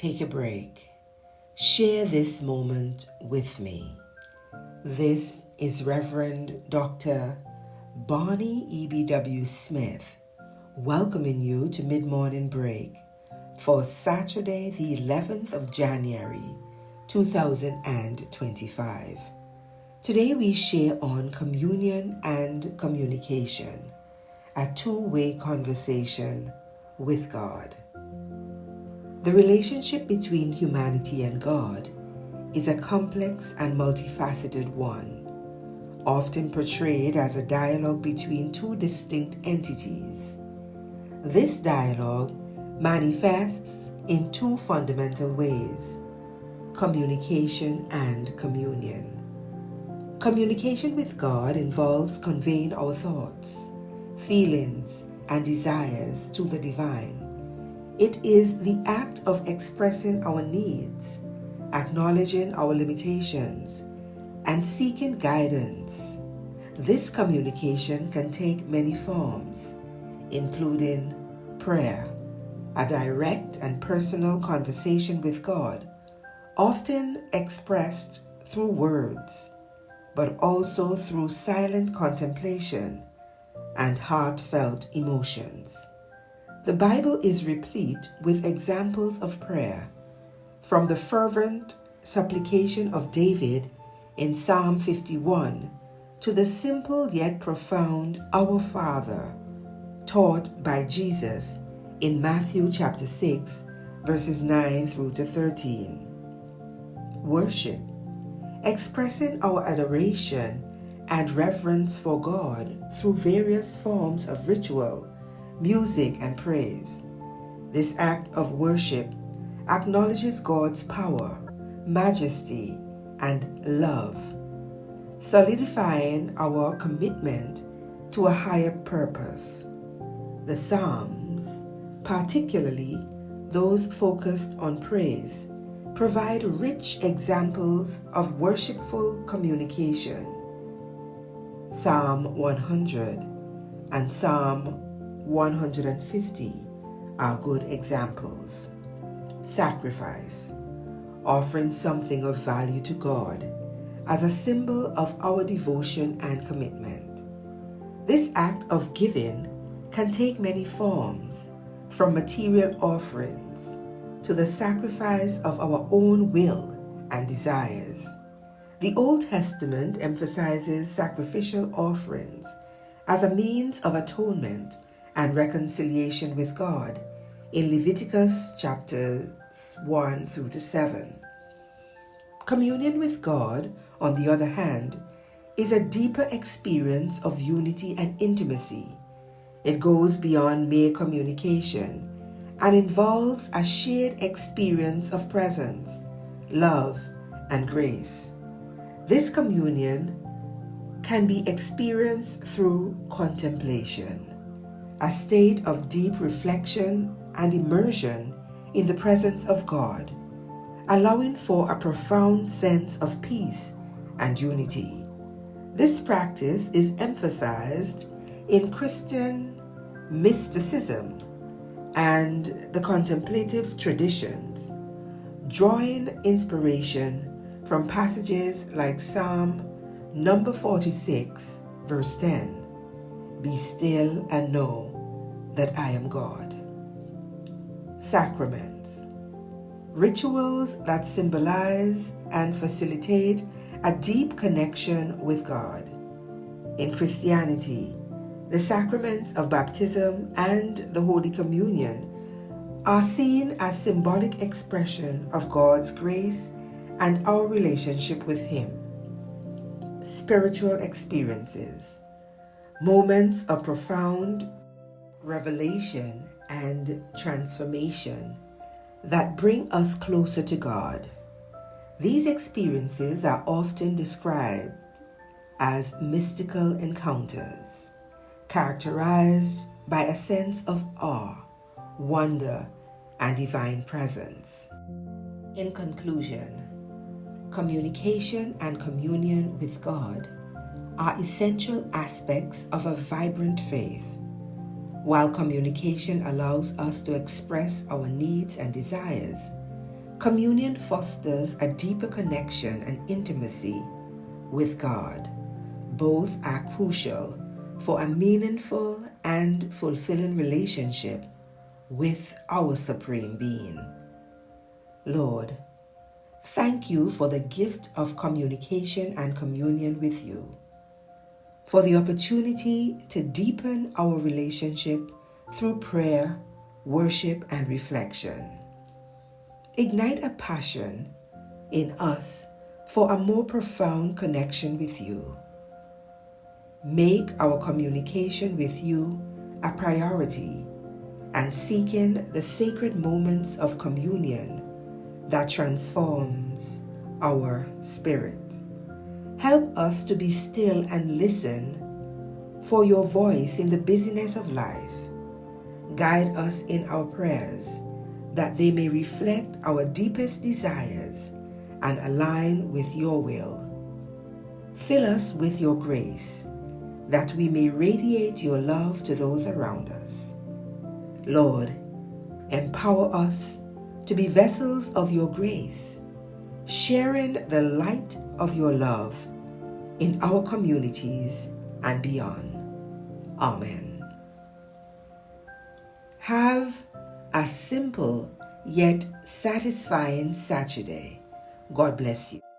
Take a break. Share this moment with me. This is Reverend Dr. Bonnie EBW Smith, welcoming you to Mid-Morning Break for Saturday, the 11th of January, 2025. Today we share on communion and communication, a two-way conversation with God. The relationship between humanity and God is a complex and multifaceted one, often portrayed as a dialogue between two distinct entities. This dialogue manifests in two fundamental ways: communication and communion. Communication with God involves conveying our thoughts, feelings, and desires to the divine. It is the act of expressing our needs, acknowledging our limitations, and seeking guidance. This communication can take many forms, including prayer, a direct and personal conversation with God, often expressed through words, but also through silent contemplation and heartfelt emotions. The Bible is replete with examples of prayer, from the fervent supplication of David in Psalm 51 to the simple yet profound Our Father taught by Jesus in Matthew chapter 6, verses 9 through to 13. Worship, expressing our adoration and reverence for God through various forms of ritual, music, and praise. This act of worship acknowledges God's power, majesty, and love, solidifying our commitment to a higher purpose. The Psalms, particularly those focused on praise, provide rich examples of worshipful communication. Psalm 100 and Psalm 150 are good examples. Sacrifice, offering something of value to God as a symbol of our devotion and commitment. This act of giving can take many forms, from material offerings to the sacrifice of our own will and desires. The Old Testament emphasizes sacrificial offerings as a means of atonement and reconciliation with God in Leviticus chapters 1 through to 7. Communion with God, on the other hand, is a deeper experience of unity and intimacy. It goes beyond mere communication and involves a shared experience of presence, love, and grace. This communion can be experienced through contemplation, a state of deep reflection and immersion in the presence of God, allowing for a profound sense of peace and unity. This practice is emphasized in Christian mysticism and the contemplative traditions, drawing inspiration from passages like Psalm number 46, verse 10, "Be still and know that I am God." Sacraments, rituals that symbolize and facilitate a deep connection with God. In Christianity, the sacraments of baptism and the Holy Communion are seen as symbolic expression of God's grace and our relationship with Him. Spiritual experiences, moments of profound revelation and transformation that bring us closer to God. These experiences are often described as mystical encounters, characterized by a sense of awe, wonder, and divine presence. In conclusion, communication and communion with God are essential aspects of a vibrant faith. While communication allows us to express our needs and desires, Communion fosters a deeper connection and intimacy with God. Both are crucial for a meaningful and fulfilling relationship with our Supreme Being. Lord, thank you for the gift of communication and communion with you, for the opportunity to deepen our relationship through prayer, worship, and reflection. Ignite a passion in us for a more profound connection with you. Make our communication with you a priority and seeking the sacred moments of communion that transforms our spirit. Help us to be still and listen for your voice in the busyness of life. Guide us in our prayers that they may reflect our deepest desires and align with your will. Fill us with your grace that we may radiate your love to those around us. Lord, empower us to be vessels of your grace, sharing the light of your love in our communities and beyond. Amen. Have a simple yet satisfying Saturday. God bless you.